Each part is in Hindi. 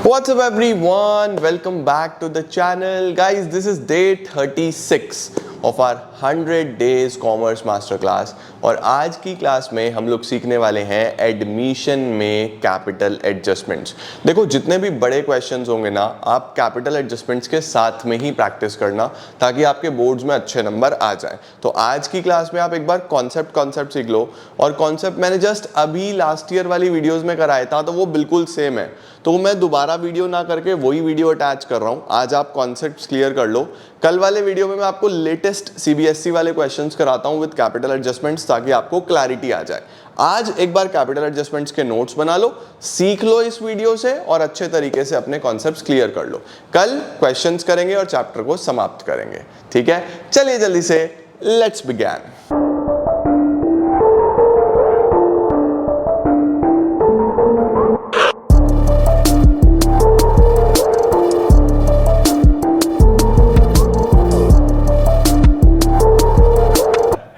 What's up everyone? Welcome back to the channel. Guys, this is day 36 of our 100 days commerce masterclass और आज की क्लास में हम लोग सीखने वाले हैं एडमिशन में कैपिटल एडजस्टमेंट्स। देखो, जितने भी बड़े क्वेश्चंस होंगे ना, आप कैपिटल एडजस्टमेंट्स के साथ में ही प्रैक्टिस करना ताकि आपके बोर्ड्स में अच्छे नंबर आ जाएं। तो आज की क्लास में आप एक बार कॉन्सेप्ट सीख लो, और कॉन्सेप्ट मैंने जस्ट अभी लास्ट ईयर वाली वीडियोस में कराया था तो वो बिल्कुल सेम है, तो मैं दोबारा वीडियो ना करके वही वीडियो अटैच कर रहा हूँ। आज आप कॉन्सेप्ट्स क्लियर कर लो। कल वाले वीडियो में मैं आपको लेटेस्ट सीबीएसई वाले क्वेश्चंस कराता हूँ विद कैपिटल एडजस्टमेंट्स ताकि आपको क्लैरिटी आ जाए। आज एक बार कैपिटल एडजस्टमेंट्स के नोट्स बना लो, सीख लो इस वीडियो से और अच्छे तरीके से अपने कॉन्सेप्ट्स क्लियर कर लो। कल क्वेश्चंस करेंगे और चैप्टर को समाप्त करेंगे। ठीक है, चलिए जल्दी से लेट्स बिगिन।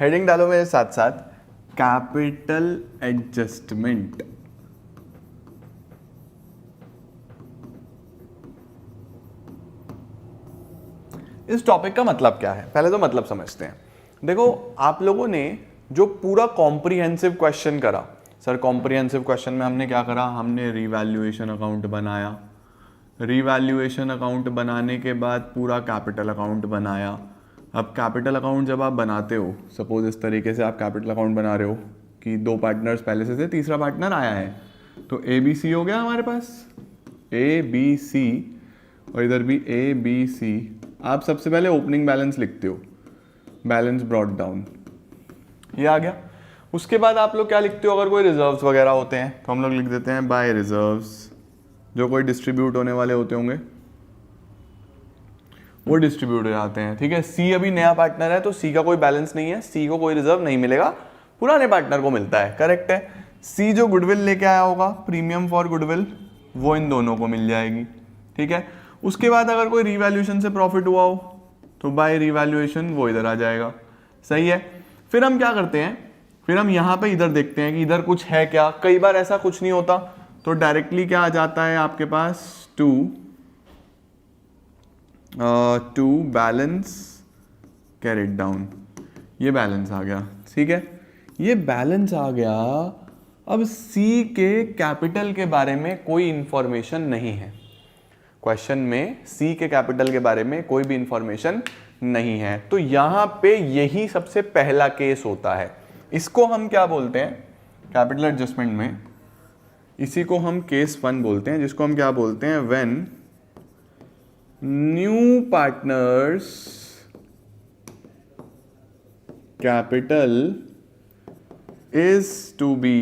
हेडिंग डालो मेरे साथ साथ, कैपिटल एडजस्टमेंट। इस टॉपिक का मतलब क्या है, पहले तो मतलब समझते हैं। देखो, आप लोगों ने जो पूरा कॉम्प्रिहेंसिव क्वेश्चन करा, सर कॉम्प्रिहेंसिव क्वेश्चन में हमने क्या करा, हमने रिवैल्यूएशन अकाउंट बनाया। रिवैल्यूएशन अकाउंट बनाने के बाद पूरा कैपिटल अकाउंट बनाया। अब कैपिटल अकाउंट जब आप बनाते हो, सपोज इस तरीके से आप कैपिटल अकाउंट बना रहे हो कि दो पार्टनर्स पहले से थे, तीसरा पार्टनर आया है, तो ए बी सी हो गया हमारे पास, ए बी सी, और इधर भी ए बी सी। आप सबसे पहले ओपनिंग बैलेंस लिखते हो, बैलेंस ब्रॉट डाउन, ये आ गया। उसके बाद आप लोग क्या लिखते हो, अगर कोई रिजर्व्स वगैरह होते हैं तो हम लोग लिख देते हैं बाय रिजर्व्स। जो कोई डिस्ट्रीब्यूट होने वाले होते होंगे वो डिस्ट्रीब्यूट हो जाते हैं। ठीक है, सी अभी नया पार्टनर है तो सी का कोई बैलेंस नहीं है, सी को कोई रिजर्व नहीं मिलेगा, पुराने पार्टनर को मिलता है। करेक्ट है। सी जो गुडविल लेके आया होगा, प्रीमियम फॉर गुडविल, वो इन दोनों को मिल जाएगी। ठीक है, उसके बाद अगर कोई रिवैल्यूएशन से प्रॉफिट हुआ हो तो बाय रिवैल्यूएशन वो इधर आ जाएगा। सही है। फिर हम क्या करते हैं, फिर हम यहाँ पे इधर देखते हैं कि इधर कुछ है क्या। कई बार ऐसा कुछ नहीं होता तो डायरेक्टली क्या आ जाता है आपके पास, टू बैलेंस कैरिड डाउन, ये बैलेंस आ गया। ठीक है, ये बैलेंस आ गया। अब सी के कैपिटल के बारे में कोई इंफॉर्मेशन नहीं है, क्वेश्चन में सी के कैपिटल के बारे में कोई भी इंफॉर्मेशन नहीं है, तो यहां पे यही सबसे पहला केस होता है। इसको हम क्या बोलते हैं कैपिटल एडजस्टमेंट में, इसी को हम केस 1 बोलते हैं, जिसको हम क्या बोलते हैं, when new partners capital is to be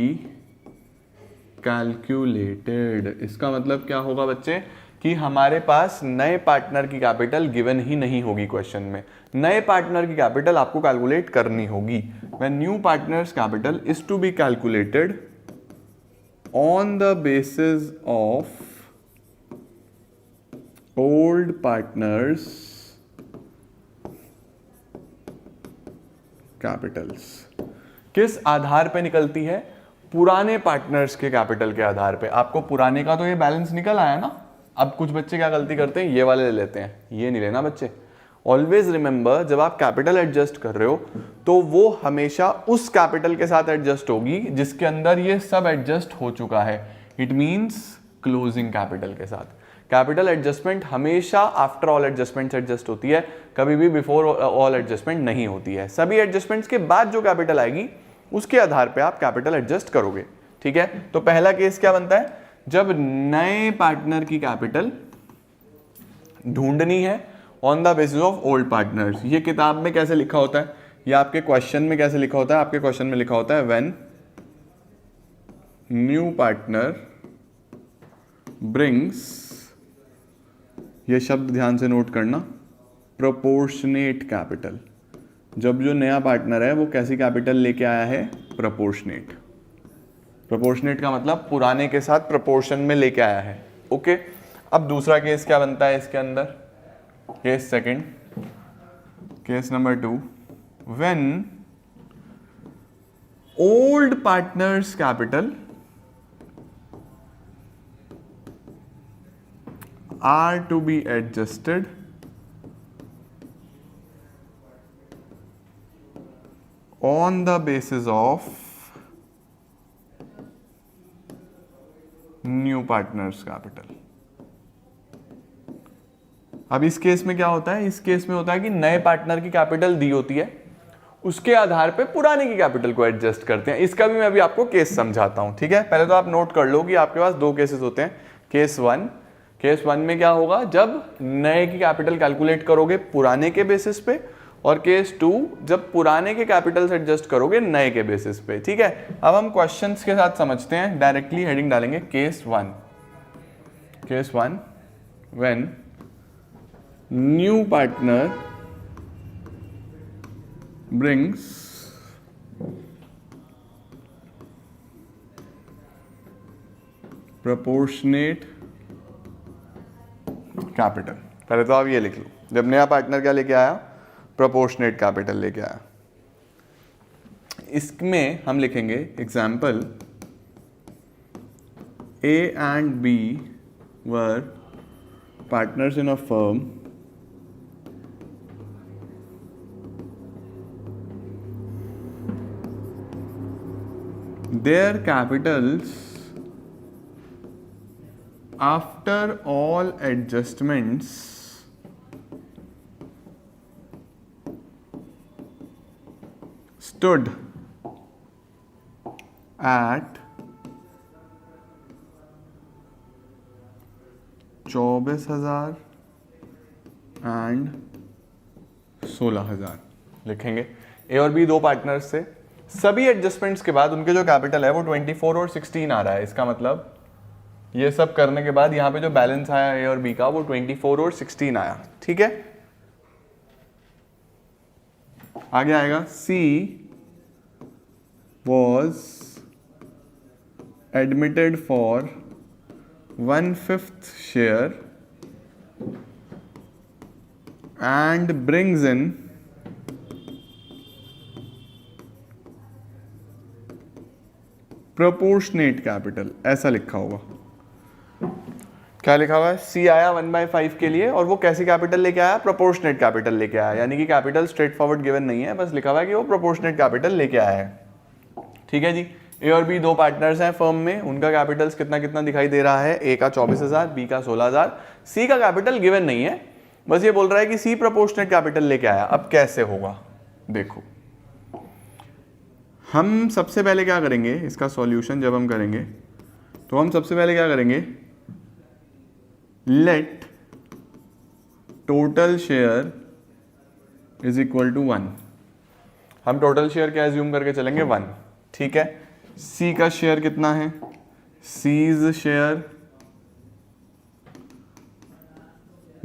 calculated. इसका मतलब क्या होगा बच्चे, कि हमारे पास नए पार्टनर की कैपिटल गिवन ही नहीं होगी क्वेश्चन में, नए पार्टनर की कैपिटल आपको कैलकुलेट करनी होगी। When new partners capital is to be calculated on the basis of old partners capitals. किस आधार पे निकलती है, पुराने पार्टनर्स के कैपिटल के आधार पे। आपको पुराने का तो ये बैलेंस निकल आया ना। अब कुछ बच्चे क्या गलती करते हैं, ये वाले ले लेते हैं, ये नहीं लेना बच्चे। ऑलवेज रिमेंबर, जब आप कैपिटल एडजस्ट कर रहे हो तो वो हमेशा उस कैपिटल के साथ एडजस्ट होगी जिसके अंदर ये सब एडजस्ट हो चुका है। इट मींस क्लोजिंग कैपिटल के साथ। कैपिटल एडजस्टमेंट हमेशा आफ्टर ऑल एडजस्टमेंट्स एडजस्ट होती है, कभी भी बिफोर ऑल एडजस्टमेंट नहीं होती है। सभी एडजस्टमेंट्स के बाद जो कैपिटल आएगी उसके आधार पे आप कैपिटल एडजस्ट करोगे। ठीक है, तो पहला केस क्या बनता है, जब नए पार्टनर की कैपिटल ढूंढनी है on the basis of old partners. ये किताब में कैसे लिखा होता है, या आपके क्वेश्चन में कैसे लिखा होता है, आपके क्वेश्चन में लिखा होता है व्हेन न्यू पार्टनर ब्रिंग्स, ये शब्द ध्यान से नोट करना, प्रोपोर्शनेट कैपिटल। जब जो नया पार्टनर है वो कैसी कैपिटल लेके आया है, प्रोपोर्शनेट। प्रोपोर्शनेट का मतलब पुराने के साथ प्रोपोर्शन में लेके आया है। ओके, अब दूसरा केस क्या बनता है इसके अंदर, case second, case number 2, when old partners capital are to be adjusted on the basis of new partners capital। अब इस केस में क्या होता है, इस केस में होता है कि नए पार्टनर की कैपिटल दी होती है, उसके आधार पे पुराने की कैपिटल को एडजस्ट करते हैं। इसका भी मैं अभी आपको केस समझाता हूं, ठीक है। पहले तो आप नोट कर लो कि आपके पास दो केसेस होते हैं। केस वन में क्या होगा, जब नए की कैपिटल कैलकुलेट करोगे पुराने के बेसिस पे, और केस टू जब पुराने के कैपिटल से एडजस्ट करोगे नए के बेसिस पे, ठीक है। अब हम क्वेश्चंस के साथ समझते हैं, डायरेक्टली हेडिंग डालेंगे। Case one when new partner brings proportionate capital। पहले तो आप ये लिख लो, जब नया पार्टनर क्या लेके आया, प्रोपोर्शनेट कैपिटल लेके आया। इसमें हम लिखेंगे example, A and B were partners in a firm their capitals after all adjustments stood at 24,000 and 16,000 लिखेंगे। ए और बी दो पार्टनर्स से, सभी एडजस्टमेंट्स के बाद उनके जो कैपिटल है वो 24 और 16 आ रहा है। इसका मतलब ये सब करने के बाद यहाँ पे जो बैलेंस आया ए और बी का वो 24 और 16 आया, ठीक है। आगे आएगा she was admitted for 1/5 share and brings in proportionate capital, ऐसा लिखा होगा। क्या लिखा हुआ है, सी आया 1/5 के लिए, और वो कैसी कैपिटल लेके आया, प्रोपोर्शनेट कैपिटल लेके आया। यानी कि कैपिटल स्ट्रेट फॉरवर्ड गिवन नहीं है, बस लिखा हुआ है कि वो प्रोपोर्शनेट कैपिटल लेके आया है, ठीक है जी। ए और बी दो पार्टनर्स हैं फर्म में, उनका कैपिटल्स कितना कितना दिखाई दे रहा है, ए का 24,000, बी का 16,000। सी का कैपिटल गिवन नहीं है, बस ये बोल रहा है कि सी प्रोपोर्शनेट कैपिटल लेके आया। अब कैसे होगा देखो, हम सबसे पहले क्या करेंगे, इसका सॉल्यूशन जब हम करेंगे तो हम सबसे पहले क्या करेंगे, let total share is equal to 1। हम टोटल शेयर क्या एज्यूम करके चलेंगे, 1, ठीक है। सी का शेयर कितना है, सीज शेयर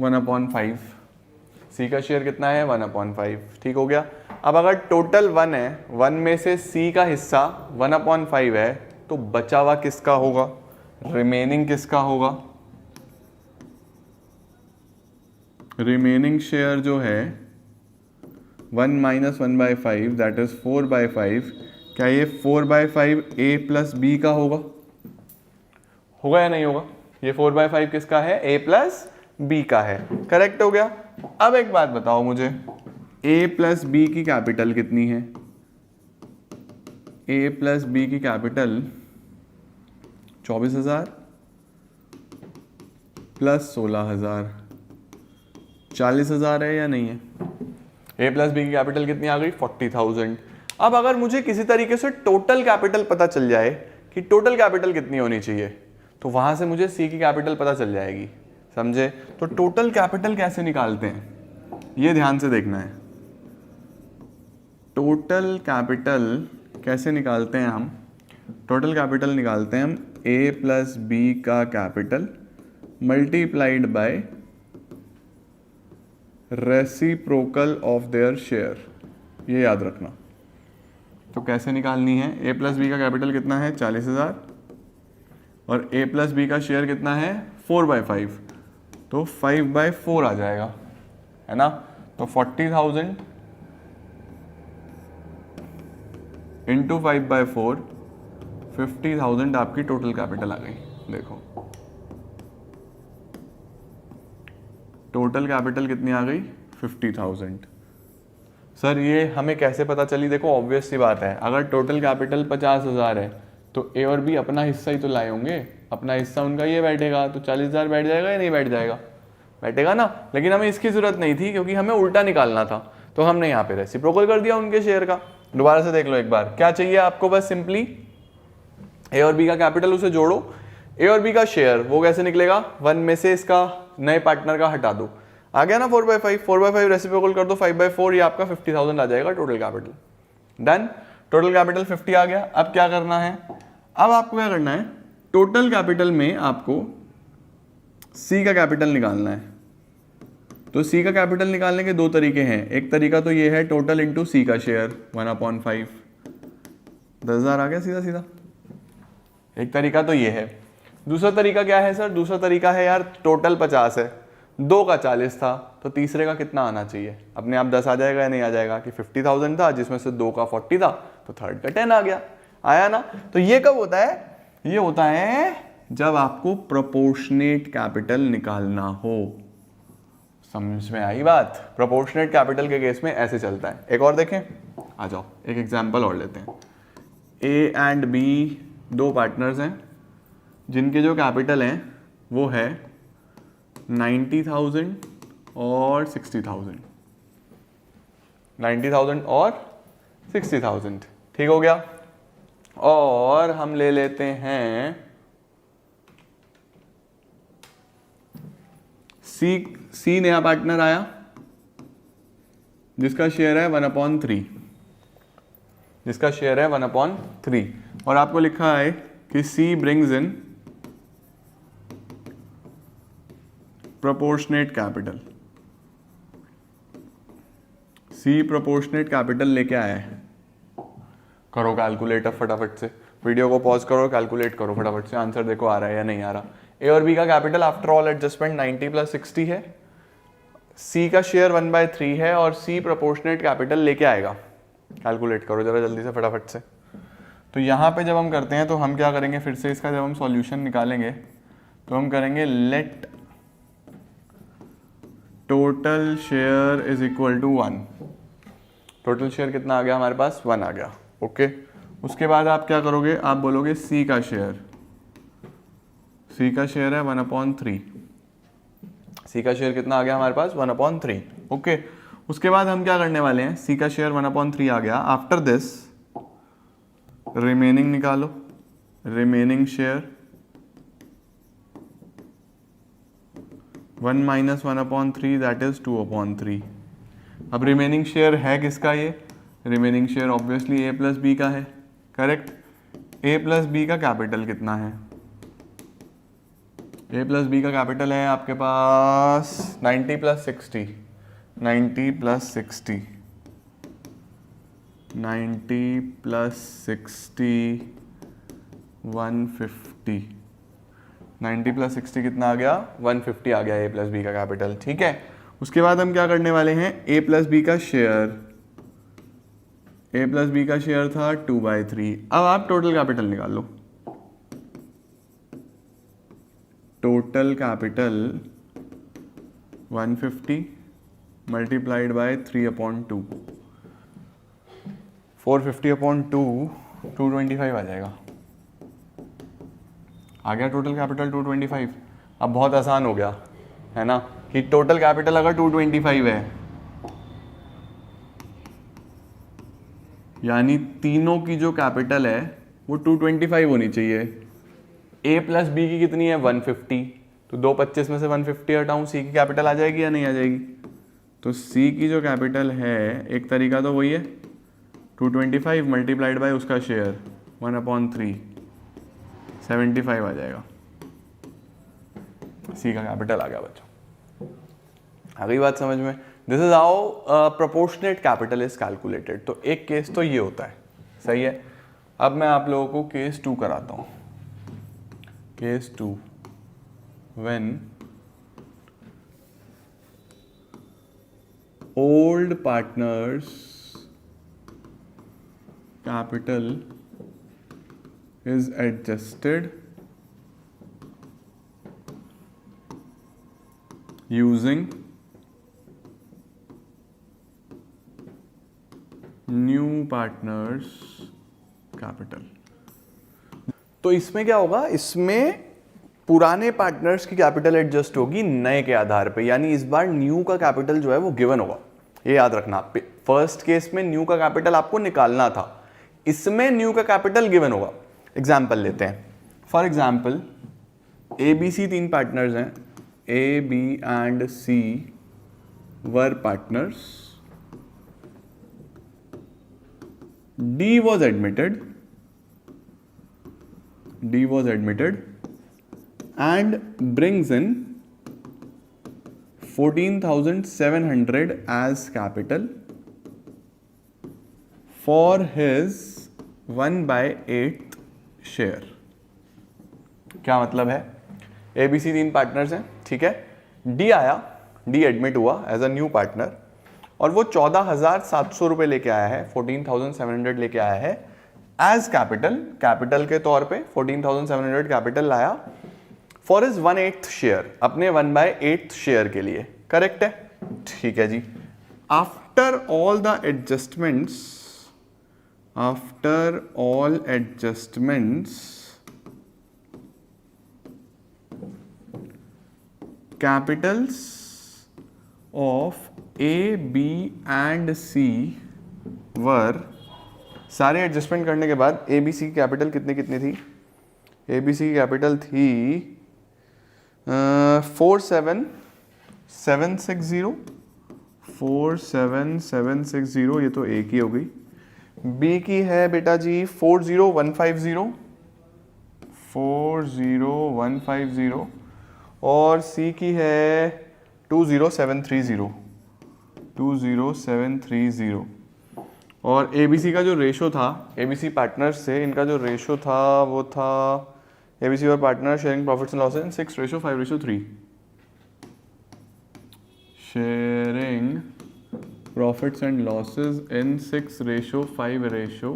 1/5, सी का शेयर कितना है 1/5, ठीक हो गया। अब अगर टोटल 1 है, 1 में से सी का हिस्सा 1/5 है, तो बचा हुआ किसका होगा, रिमेनिंग किसका होगा, रिमेनिंग शेयर जो है 1 - 1/5 दैट इज 4/5। क्या ये 4/5 ए प्लस बी का होगा या नहीं होगा, ये 4/5 किसका है, ए प्लस बी का है, करेक्ट हो गया। अब एक बात बताओ मुझे, ए प्लस बी की कैपिटल कितनी है, ए प्लस बी की कैपिटल 24,000 प्लस 16,000, 40,000 है या नहीं है। ए प्लस बी की कैपिटल कितनी आ गई, 40,000। अब अगर मुझे किसी तरीके से टोटल कैपिटल पता चल जाए कि टोटल कैपिटल कितनी होनी चाहिए, तो वहां से मुझे सी की कैपिटल पता चल जाएगी, समझे। तो टोटल कैपिटल कैसे निकालते हैं, ये ध्यान से देखना है। टोटल कैपिटल कैसे निकालते हैं हम, टोटल कैपिटल निकालते हैं हम ए प्लस बी का capital multiplied by reciprocal of their share, ये याद रखना। तो कैसे निकालनी है, ए प्लस बी का कैपिटल कितना है 40,000 और ए प्लस बी का शेयर कितना है 4/5, तो 5/4 आ जाएगा, है ना। तो 40,000 इंटू 5/4, 50,000 आपकी टोटल कैपिटल आ गई। देखो टोटल कैपिटल कितनी आ गई 50,000। सर ये हमें कैसे पता चली? देखो ऑब्वियस सी बात है, अगर टोटल कैपिटल 50,000 है तो ए और बी अपना हिस्सा ही तो लाए होंगे, अपना हिस्सा उनका ये बैठेगा, तो 40,000 बैठ जाएगा या नहीं बैठ जाएगा? बैठेगा ना। लेकिन हमें इसकी जरूरत नहीं थी क्योंकि हमें उल्टा निकालना था, तो हमने यहाँ पे रेसिप्रोकल कर दिया उनके शेयर का। दोबारा से देख लो एक बार, क्या चाहिए आपको? बस सिंपली ए और बी का कैपिटल उसे जोड़ो, ए और बी का शेयर वो कैसे निकलेगा? 1 में से इसका नए पार्टनर का हटा दो, आ गया ना 4/5, 4/5 रेसिप्रोकल कर दो 5/4, ये आपका 50,000 आ जाएगा total capital. Done, total capital 50 आ गया। अब क्या करना है? अब आपको क्या करना है, टोटल कैपिटल में आपको सी का कैपिटल निकालना है। तो सी का कैपिटल निकालने के दो तरीके हैं, एक तरीका तो ये है टोटल इंटू सी का शेयर 1/5, 10,000 आ गया सीधा सीधा, एक तरीका तो ये है। दूसरा तरीका क्या है सर? दूसरा तरीका है यार टोटल 50 है, 2 का 40 था, तो तीसरे का कितना आना चाहिए? अपने आप 10 आ जाएगा या नहीं आ जाएगा? कि 50,000 था जिसमें से 2 का 40 था, तो थर्ड का 10 आ गया, आया ना। तो ये कब होता है? ये होता है जब आपको प्रोपोर्शनेट कैपिटल निकालना हो। समझ में आई बात? प्रोपोर्शनेट कैपिटल के केस में ऐसे चलता है। एक और देखें, आ जाओ एक एग्जांपल और लेते हैं। ए एंड बी दो पार्टनर्स हैं जिनके जो कैपिटल हैं वो है 90,000 और 60,000, 90,000 और 60,000, ठीक हो गया। और हम ले लेते हैं सी नया पार्टनर आया जिसका शेयर है 1/3, जिसका शेयर है 1/3, और आपको लिखा है कि she brings in proportionate capital. She proportionate capital लेके आया है। करो कैलकुलेटर फटाफट से, वीडियो को पॉज करो, कैलकुलेट करो फटाफट से, आंसर देखो आ रहा है या नहीं आ रहा। ए और बी का कैपिटल आफ्टर ऑल एडजस्टमेंट 90 + 60 है, सी का शेयर 1/3 है, और सी प्रोपोर्शनेट कैपिटल लेके आएगा। कैलकुलेट करो जरा जल्दी से फटाफट से। तो यहाँ पे जब हम करते हैं तो हम क्या करेंगे, फिर से इसका जब हम सॉल्यूशन निकालेंगे तो हम करेंगे let total share is equal to 1। Total share कितना आ गया हमारे पास? 1 आ गया, ओके। उसके बाद आप क्या करोगे, आप बोलोगे सी का शेयर, सी का शेयर है 1/3, सी का शेयर कितना आ गया हमारे पास? 1/3, ओके। उसके बाद हम क्या करने वाले हैं, सी का शेयर 1/3 आ गया, आफ्टर दिस रिमेनिंग निकालो, रिमेनिंग शेयर 1 - 1/3 दैट इज 2/3। अब रिमेनिंग शेयर है किसका? ये रिमेनिंग शेयर ऑब्वियसली ए प्लस बी का है, करेक्ट। ए प्लस बी का कैपिटल कितना है? ए प्लस बी का कैपिटल है आपके पास 90 + 60, 90 + 60, 90 + 60 150, 90 + 60 कितना आ गया? 150 आ गया ए प्लस बी का कैपिटल, ठीक है। उसके बाद हम क्या करने वाले हैं, ए प्लस बी का शेयर, ए प्लस बी का शेयर था 2/3। अब आप टोटल कैपिटल निकाल लो, टोटल कैपिटल 150 मल्टीप्लाइड बाय 3/2, 450/2 225 आ जाएगा। आ गया टोटल कैपिटल 225। अब बहुत आसान हो गया है ना, कि टोटल कैपिटल अगर 225 है यानी तीनों की जो कैपिटल है वो 225 होनी चाहिए। ए प्लस बी की कितनी है? 150, तो 225 में से 150 हटाऊं, सी की कैपिटल आ जाएगी या नहीं आ जाएगी? तो सी की जो कैपिटल है, एक तरीका तो वही है 225 मल्टीप्लाइड बाय उसका शेयर 1/3, 75 आ जाएगा। सी का कैपिटल आ गया बच्चों, आ गई बात समझ में? This is how proportionate capital is calculated. तो एक केस तो ये होता है, सही है। अब मैं आप लोगों को केस 2 कराता हूं। Case 2, when old partners capital is adjusted using partners capital. तो इसमें क्या होगा, इसमें पुराने पार्टनर्स की कैपिटल एडजस्ट होगी नए के आधार पे, यानी इस बार न्यू का कैपिटल जो है वो गिवन होगा। ये याद रखना, फर्स्ट केस में न्यू का कैपिटल आपको निकालना था, इसमें न्यू का कैपिटल गिवन होगा। एग्जाम्पल लेते हैं, फॉर एग्जाम्पल ABC 3 पार्टनर्स हैं, A, B and C were partners, D was admitted and brings in 14,700 as capital for his 1/8 share. क्या मतलब है, ABC 3 पार्टनर्स हैं, ठीक है, D आया, D एडमिट हुआ एज अ न्यू पार्टनर और वो 14,700 रुपये लेके आया है, 14,700 लेके आया है एज कैपिटल के तौर पे 14,700 कैपिटल लाया फॉर इज 1/8 शेयर, अपने 1/8 शेयर के लिए। करेक्ट है, ठीक है जी। After all adjustments capitals of A, B and C were, सारे एडजस्टमेंट करने के बाद ABC की कैपिटल कितनी थी, ABC की कैपिटल थी 47,760, ये तो A की हो गई। B की है बेटा जी 40,150 और C की है 20,730 और ABC का जो रेशो था, ABC पार्टनर्स से इनका जो रेशो था वो था ABC और partner sharing profits and losses in 6:5:3, sharing profits and losses in 6:5:3,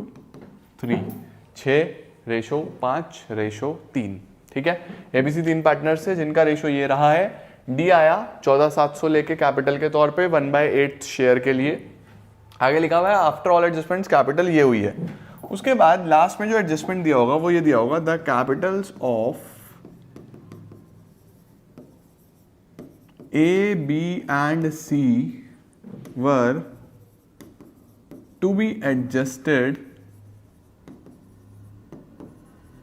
6:5:3, ठीक है। ABC 3 पार्टनर्स से जिनका रेशो ये रहा है, D आया 14,700 लेके कैपिटल के तौर पे 1/8 शेयर के लिए, आगे लिखा हुआ है आफ्टर ऑल एडजस्टमेंट्स कैपिटल ये हुई है। उसके बाद लास्ट में जो एडजस्टमेंट दिया होगा वो ये दिया होगा, the capitals of A, B and C were to be adjusted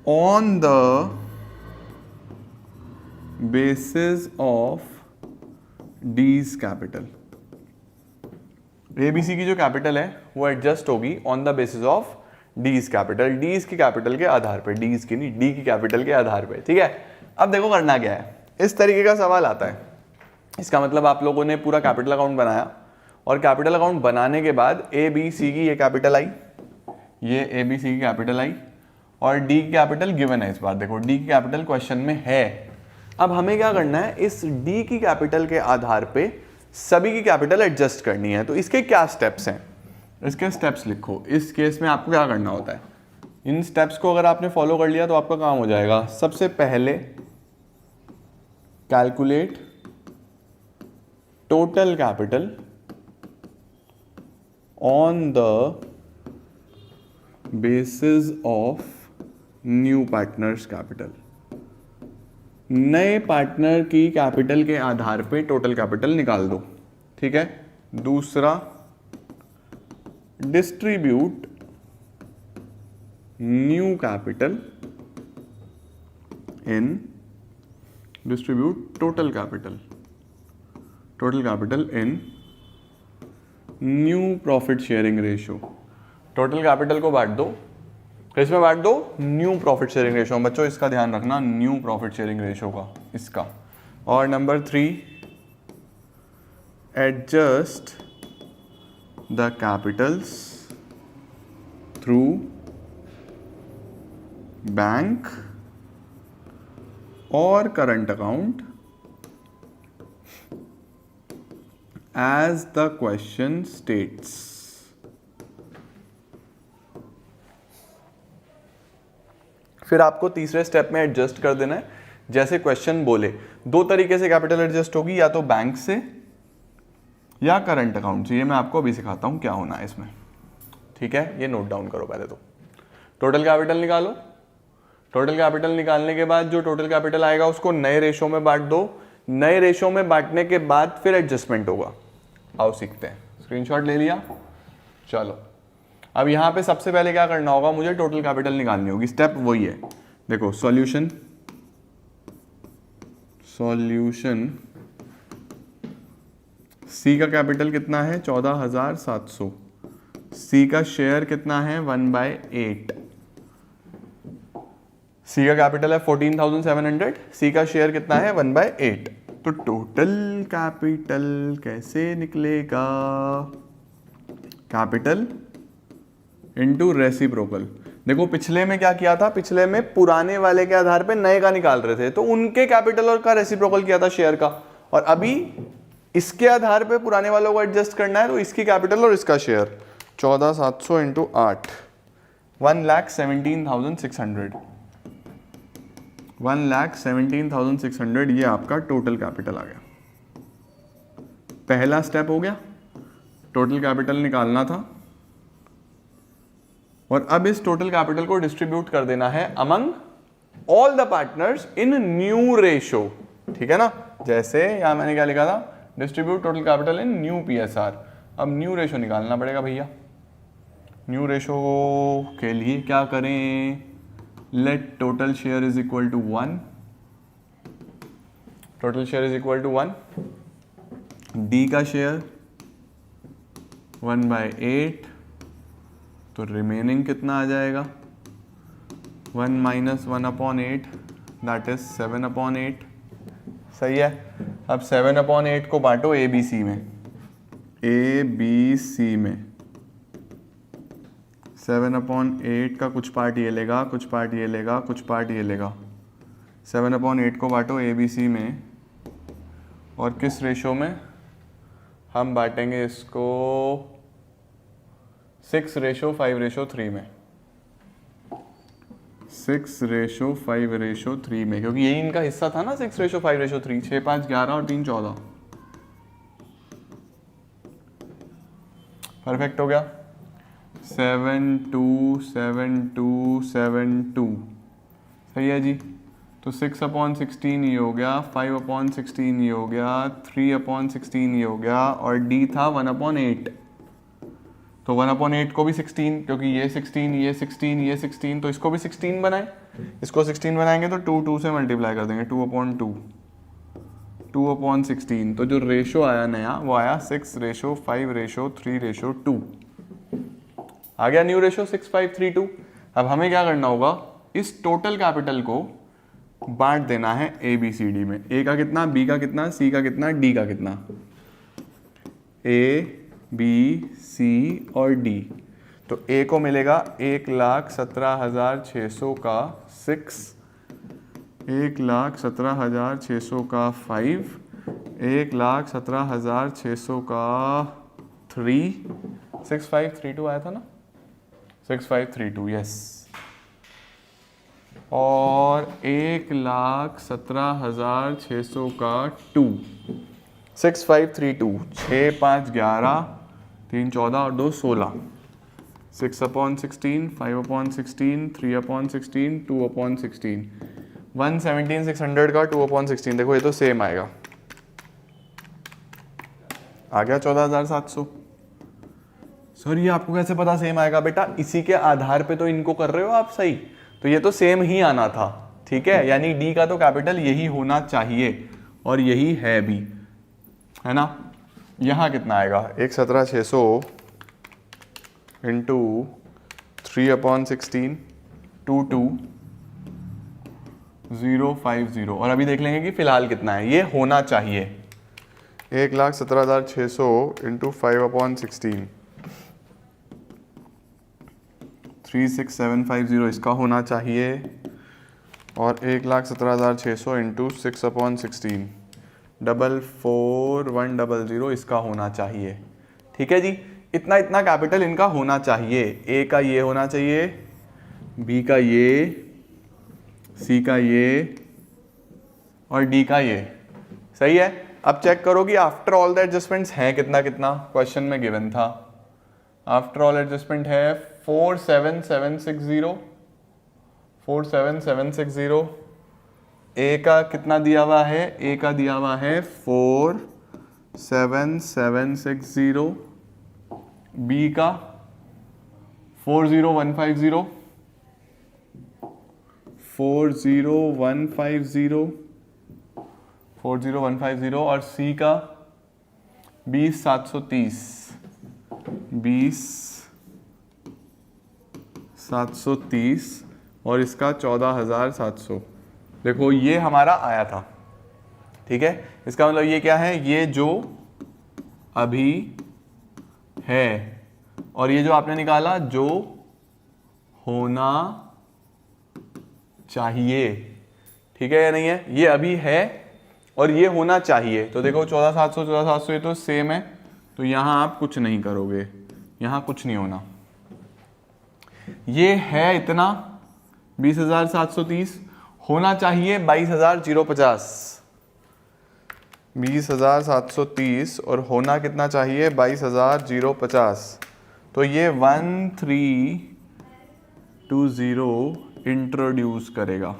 on the basis of D's capital. ABC की जो कैपिटल है वो एडजस्ट होगी on the basis of D's capital, D's की कैपिटल के आधार पे, D's की नहीं, D की कैपिटल के आधार पे, ठीक है। अब देखो करना क्या है, इस तरीके का सवाल आता है, इसका मतलब आप लोगों ने पूरा कैपिटल अकाउंट बनाया और कैपिटल अकाउंट बनाने के बाद ABC की ये कैपिटल आई, ये ABC की कैपिटल आई और D की कैपिटल गिवन है। इस बार देखो D की कैपिटल क्वेश्चन में है। अब हमें क्या करना है, इस D की कैपिटल के आधार पे सभी की कैपिटल एडजस्ट करनी है। तो इसके क्या स्टेप्स हैं, इसके स्टेप्स लिखो। इस केस में आपको क्या करना होता है, इन स्टेप्स को अगर आपने फॉलो कर लिया तो आपका काम हो जाएगा। सबसे पहले calculate total capital on the basis of new partners capital, नए पार्टनर की कैपिटल के आधार पे टोटल कैपिटल निकाल दो, ठीक है। दूसरा, distribute new capital in, distribute total capital in new profit sharing ratio. Total capital को बांट दो, किसमें बांट दो, न्यू प्रॉफिट शेयरिंग रेशियो। बच्चों इसका ध्यान रखना, न्यू प्रॉफिट शेयरिंग रेशियो का, इसका। और number 3, adjust the capitals through bank और current account as the question states. फिर आपको तीसरे स्टेप में एडजस्ट कर देना है, जैसे क्वेश्चन बोले। दो तरीके से कैपिटल एडजस्ट होगी, या तो बैंक से या करंट अकाउंट से। ये मैं आपको अभी सिखाता हूं क्या होना है इसमें। ठीक है, ये नोट डाउन करो पहले तो। टोटल कैपिटल निकालो। टोटल कैपिटल निकालने के बाद जो टोटल कैपिटल आएगा उसको नए रेशो में बांट दो। नए रेशो में बांटने के बाद फिर एडजस्टमेंट होगा। आओ सीखते हैं। स्क्रीनशॉट ले लिया, चलो अब यहां पे सबसे पहले क्या करना होगा, मुझे टोटल कैपिटल निकालनी होगी। स्टेप वही है, देखो सॉल्यूशन सी का कैपिटल कितना है 14,700, सी का शेयर कितना है 1/8, सी का कैपिटल है 14,700, सी का शेयर कितना है 1/8। तो टोटल कैपिटल कैसे निकलेगा, कैपिटल इनटू रेसिप्रोकल। देखो पिछले में क्या किया था, पिछले में पुराने वाले के आधार पे नए का निकाल रहे थे, तो उनके कैपिटल और का रेसिप्रोकल किया था शेयर का, और अभी इसके आधार पे पुराने वालों को एडजस्ट करना है, तो इसकी कैपिटल और इसका शेयर 14,700 इंटू 8 1,17,600 1,17,600 ये आपका टोटल कैपिटल आ गया। पहला स्टेप हो गया, टोटल कैपिटल निकालना था, और अब इस टोटल कैपिटल को डिस्ट्रीब्यूट कर देना है among all the partners in new ratio, ठीक है ना। जैसे यहां मैंने क्या लिखा था, distribute total capital in new PSR. अब न्यू रेशो निकालना पड़ेगा भैया। न्यू रेशो के लिए क्या करें, let total share is equal to 1, total share is equal to 1, D का शेयर 1/8, तो रिमेनिंग कितना आ जाएगा 1 - 1/8 दैट इज 7/8। सही है। अब 7/8 को बांटो ए बी सी में, ए बी सी में 7/8 का कुछ पार्ट ये लेगा, कुछ पार्ट ये लेगा, कुछ पार्ट ये लेगा। 7/8 को बांटो ए बी सी में, और किस रेशो में हम बांटेंगे इसको 6:5:3 में, 6:5:3 में, क्योंकि यही इनका हिस्सा था ना 6:5:3, 6, 5, 11 और 3, 14। परफेक्ट हो गया। 7, 2, 7, 2, 7, 2 सही है जी। तो 6/16 ये हो गया, 5/16 ये हो गया, 3/16 ये हो गया, और डी था 1/8। तो 1/8 को भी 16, क्योंकि ये 16, ये 16, ये 16, तो इसको भी 16 बनाए। इसको 16 बनाएंगे तो 2 से मल्टीप्लाई कर देंगे, 2/2, 2/16। तो जो रेशो आया नया वो आया 6:5:3:2। आ गया न्यू रेशो 6:5:3:2। अब हमें क्या करना होगा, इस टोटल कैपिटल को बांट देना है ए बी सी डी में। ए का कितना, बी का कितना, सी का कितना, डी का कितना। ए बी सी और डी। तो ए को मिलेगा 1,17,600 का 6, 1,17,600 का 5, 1,17,600 का 3, 6,5,3,2 आया था ना, 6,5,3,2 यस। और 1,17,600 का 2, 6,5,3,2, 6, 5, 11, 3, 14 और 2, 16, 6/16, 5/16, 3/16, 2/16, 1,17,600 का 2/16। देखो ये तो सेम आएगा, आ गया 14,700। सर ये आपको कैसे पता सेम आएगा? बेटा इसी के आधार पे तो इनको कर रहे हो आप सही, तो ये तो सेम ही आना था, ठीक है। यानी डी का तो कैपिटल यही होना चाहिए, और यही है भी, है ना। यहां कितना आएगा, 1,17,600 इंटू 3/16, 22,050। और अभी देख लेंगे कि फिलहाल कितना है, ये होना चाहिए 1,17,600 इंटू 5/16, 36750 इसका होना चाहिए, और 1,17,600 इंटू 6/16, 44,100 इसका होना चाहिए। ठीक है जी, इतना इतना कैपिटल इनका होना चाहिए। ए का ये होना चाहिए, बी का ये, सी का ये और डी का ये। सही है। अब चेक करो कि आफ्टर ऑल द एडजस्टमेंट्स हैं कितना कितना, क्वेश्चन में गिवन था। आफ्टर ऑल एडजस्टमेंट है 47760। ए का कितना दिया हुआ है, ए का दिया हुआ है 47760, बी का 40150 और सी का 20730 और इसका 14700। देखो ये हमारा आया था, ठीक है। इसका मतलब ये क्या है, ये जो अभी है और ये जो आपने निकाला जो होना चाहिए, ठीक है या नहीं है, ये अभी है और ये होना चाहिए। तो देखो 14700 ये तो सेम है, तो यहां आप कुछ नहीं करोगे, यहां कुछ नहीं होना। ये है इतना 20730, होना चाहिए 22050। 20730 और होना कितना चाहिए 22050, तो ये 1320 इंट्रोड्यूस करेगा,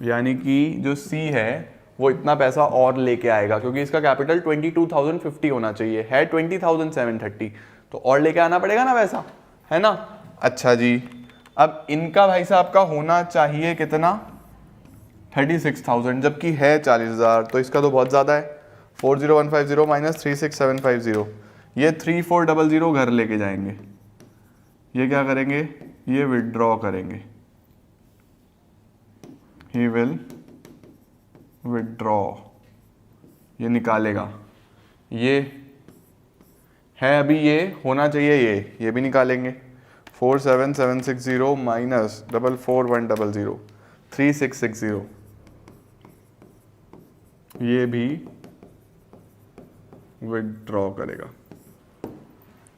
यानी कि जो सी है वो इतना पैसा और लेके आएगा, क्योंकि इसका कैपिटल 22,050 होना चाहिए, है 20,730, तो और लेके आना पड़ेगा ना पैसा, है ना। अच्छा जी, अब इनका भाई साहब का होना चाहिए कितना 36,000, जबकि है 40,000, तो इसका तो बहुत ज़्यादा है। 40150 माइनस 36750, ये 3400 घर लेके जाएंगे। ये क्या करेंगे, ये विड्रॉ करेंगे, ही विल विड्रॉ, ये निकालेगा। ये है अभी, ये होना चाहिए, ये भी निकालेंगे। 47760 माइनस 44100 3660, ये भी विड्रॉ करेगा।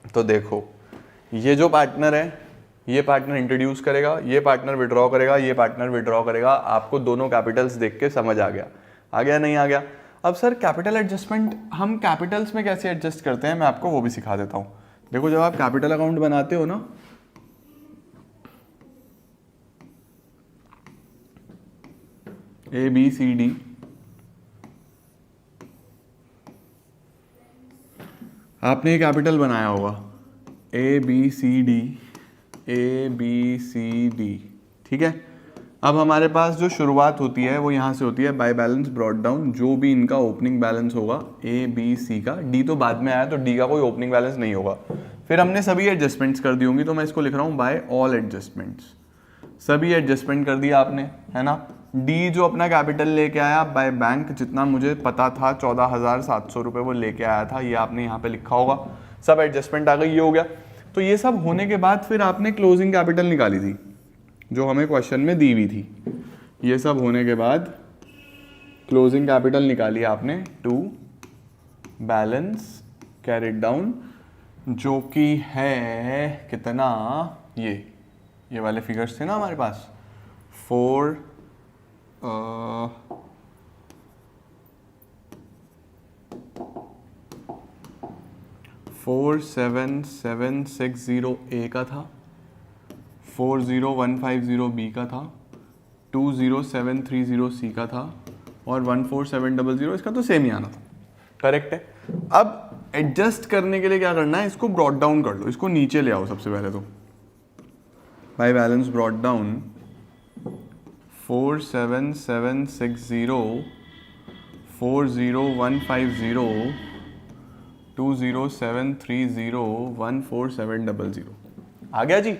तो देखो ये जो पार्टनर है, ये पार्टनर इंट्रोड्यूस करेगा, ये पार्टनर विड्रॉ करेगा, ये पार्टनर विड्रॉ करेगा। आपको दोनों कैपिटल्स देख के समझ आ गया नहीं आ गया। अब सर कैपिटल एडजस्टमेंट हम कैपिटल्स में कैसे एडजस्ट करते हैं, मैं आपको वो भी सिखा देता हूँ। देखो जब आप कैपिटल अकाउंट बनाते हो ना, ABCD, आपने कैपिटल बनाया होगा ABCD, ठीक है। अब हमारे पास जो शुरुआत होती है वो यहाँ से होती है बाय बैलेंस ब्रॉट डाउन, जो भी इनका ओपनिंग बैलेंस होगा ABC का, D तो बाद में आया तो D का कोई ओपनिंग बैलेंस नहीं होगा। फिर हमने सभी एडजस्टमेंट्स कर दी होंगी, तो मैं इसको लिख रहा हूँ बाय ऑल एडजस्टमेंट्स, सभी एडजस्टमेंट कर दिया आपने, है ना। डी जो अपना कैपिटल लेके आया बाय बैंक, जितना मुझे पता था 14,700 रुपये वो लेके आया था, ये आपने यहाँ पे लिखा होगा, सब एडजस्टमेंट आ गई, ये हो गया। तो ये सब होने के बाद फिर आपने क्लोजिंग कैपिटल निकाली थी जो हमें क्वेश्चन में दी हुई थी। ये सब होने के बाद क्लोजिंग कैपिटल निकाली आपने टू बैलेंस कैरिड डाउन, जो कि है कितना, ये वाले फिगर्स थे ना हमारे पास, 47760 ए का था, 40150 बी का था, 20730 सी का था और 14700 इसका तो सेम ही आना था, करेक्ट है। अब एडजस्ट करने के लिए क्या करना है, इसको ब्रॉट डाउन कर लो, इसको नीचे ले आओ सबसे पहले तो। बाय बैलेंस ब्रॉट डाउन 47760, 40150, 20730, 14700 आ गया जी।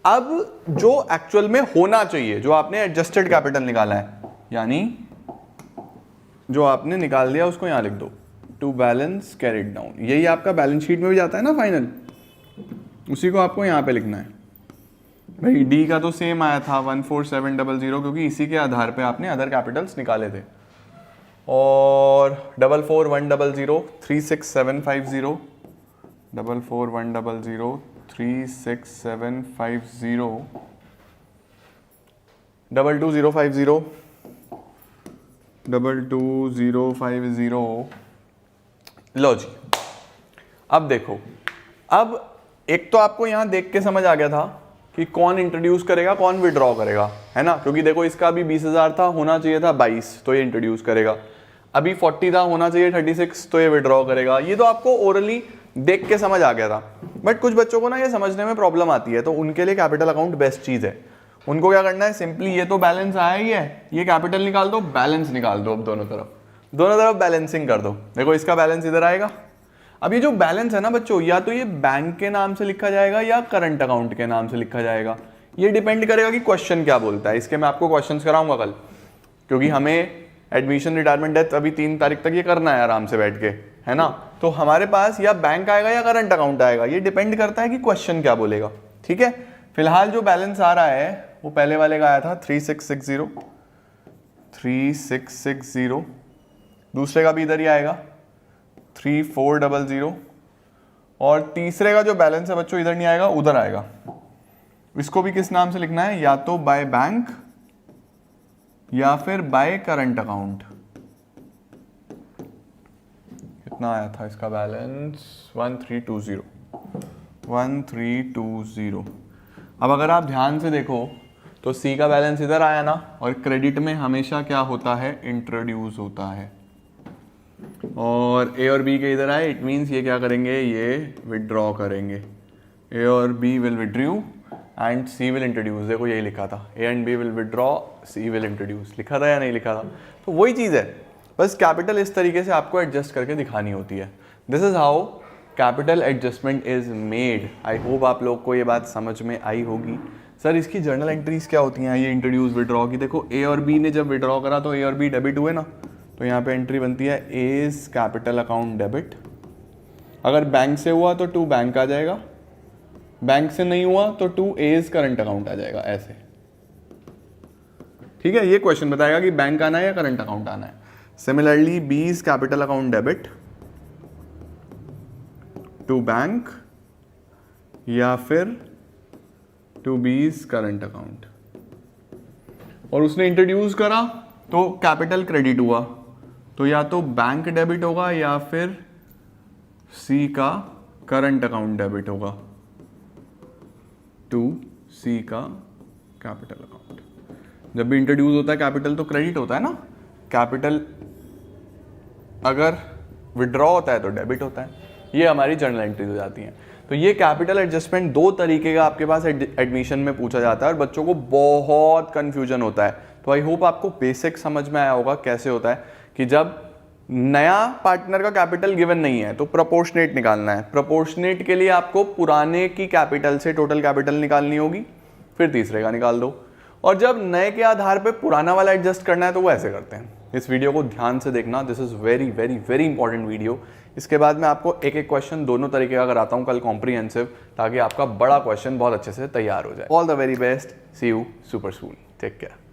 अब जो एक्चुअल में होना चाहिए, जो आपने एडजस्टेड कैपिटल निकाला है, यानी जो आपने निकाल दिया उसको यहां लिख दो, टू बैलेंस कैरिड डाउन। यही आपका बैलेंस शीट में भी जाता है ना फाइनल, उसी को आपको यहां पे लिखना है। भाई डी का तो सेम आया था 14700, क्योंकि इसी के आधार पे आपने अदर कैपिटल्स निकाले थे। और 44100, 36750, 44100, 36750, 22050, 22050। लो जी, अब देखो अब एक तो आपको यहाँ देख के समझ आ गया था कि कौन इंट्रोड्यूस करेगा कौन विड्रॉ करेगा, है ना, क्योंकि देखो इसका भी 20,000 था, होना चाहिए था 22, तो ये इंट्रोड्यूस करेगा। अभी 40 था, होना चाहिए 36, तो ये विड्रॉ करेगा। ये तो आपको ओरली देख के समझ आ गया था। बट कुछ बच्चों को ना ये समझने में प्रॉब्लम आती है, तो उनके लिए कैपिटल अकाउंट बेस्ट चीज़ है। उनको क्या करना है, सिंपली ये तो बैलेंस आया ही है, ये कैपिटल निकाल दो, बैलेंस निकाल दो। अब दोनों तरफ बैलेंसिंग कर दो। देखो इसका बैलेंस इधर आएगा। अब ये जो बैलेंस है ना बच्चों, या तो ये बैंक के नाम से लिखा जाएगा या करंट अकाउंट के नाम से लिखा जाएगा। ये डिपेंड करेगा कि क्वेश्चन क्या बोलता है। इसके मैं आपको क्वेश्चंस कराऊंगा कल, क्योंकि हमें एडमिशन, रिटायरमेंट, डेथ अभी 3 तारीख तक ये करना है आराम से बैठ के, है ना। तो हमारे पास या बैंक आएगा या करंट अकाउंट आएगा, ये डिपेंड करता है कि क्वेश्चन क्या बोलेगा। ठीक है, फिलहाल जो बैलेंस आ रहा है वो पहले वाले का आया था 3660, दूसरे का भी इधर ही आएगा 3400, और तीसरे का जो बैलेंस है बच्चों इधर नहीं आएगा, उधर आएगा। इसको भी किस नाम से लिखना है, या तो बाय बैंक या फिर बाय करंट अकाउंट। कितना आया था इसका बैलेंस, 1320। अब अगर आप ध्यान से देखो तो सी का बैलेंस इधर आया ना, और क्रेडिट में हमेशा क्या होता है, इंट्रोड्यूस होता है, और ए और बी के इधर आए, इट मीन्स ये क्या करेंगे, ये विड्रॉ करेंगे। ए और B will withdraw and C will introduce. देखो यही लिखा था, A and B will withdraw, C will introduce. लिखा था या नहीं लिखा था, तो वही चीज़ है, बस कैपिटल इस तरीके से आपको एडजस्ट करके दिखानी होती है। This is how capital adjustment is made. I hope आप लोग को ये बात समझ में आई होगी। सर इसकी जर्नल एंट्रीज क्या होती हैं, ये इंट्रोड्यूस विड्रॉ की। देखो ए और बी ने जब विड्रॉ करा तो ए और बी डेबिट हुए ना, तो यहाँ पे एंट्री बनती है एज कैपिटल अकाउंट डेबिट। अगर बैंक से हुआ तो टू बैंक आ जाएगा, बैंक से नहीं हुआ तो टू एज करंट अकाउंट आ जाएगा, ऐसे। ठीक है, ये क्वेश्चन बताएगा कि बैंक आना है या करंट अकाउंट आना है। Similarly B's capital account debit to bank या फिर टू बीज करंट अकाउंट, और उसने इंट्रोड्यूस करा तो कैपिटल क्रेडिट हुआ, तो या तो बैंक डेबिट होगा या फिर सी का करंट अकाउंट डेबिट होगा टू सी का कैपिटल अकाउंट। जब भी इंट्रोड्यूस होता है कैपिटल तो क्रेडिट होता है ना, कैपिटल अगर विड्रॉ होता है तो डेबिट होता है। ये हमारी जर्नल एंट्रीज हो जाती हैं। तो ये कैपिटल एडजस्टमेंट 2 तरीके का आपके पास एडमिशन में पूछा जाता है, और बच्चों को बहुत कंफ्यूजन होता है। तो आई होप आपको बेसिक समझ में आया होगा कैसे होता है कि जब नया पार्टनर का कैपिटल गिवन नहीं है तो प्रोपोर्शनेट निकालना है। प्रोपोर्शनेट के लिए आपको पुराने की कैपिटल से टोटल कैपिटल निकालनी होगी, फिर तीसरे का निकाल दो, और जब नए के आधार पे पुराना वाला एडजस्ट करना है तो वो ऐसे करते हैं। इस वीडियो को ध्यान से देखना, this is very very very important video. इसके बाद मैं आपको एक एक क्वेश्चन दोनों तरीके का कराता हूँ कल कॉम्प्रिहेंसिव, ताकि आपका बड़ा क्वेश्चन बहुत अच्छे से तैयार हो जाए। All the very best, see you super soon, take care.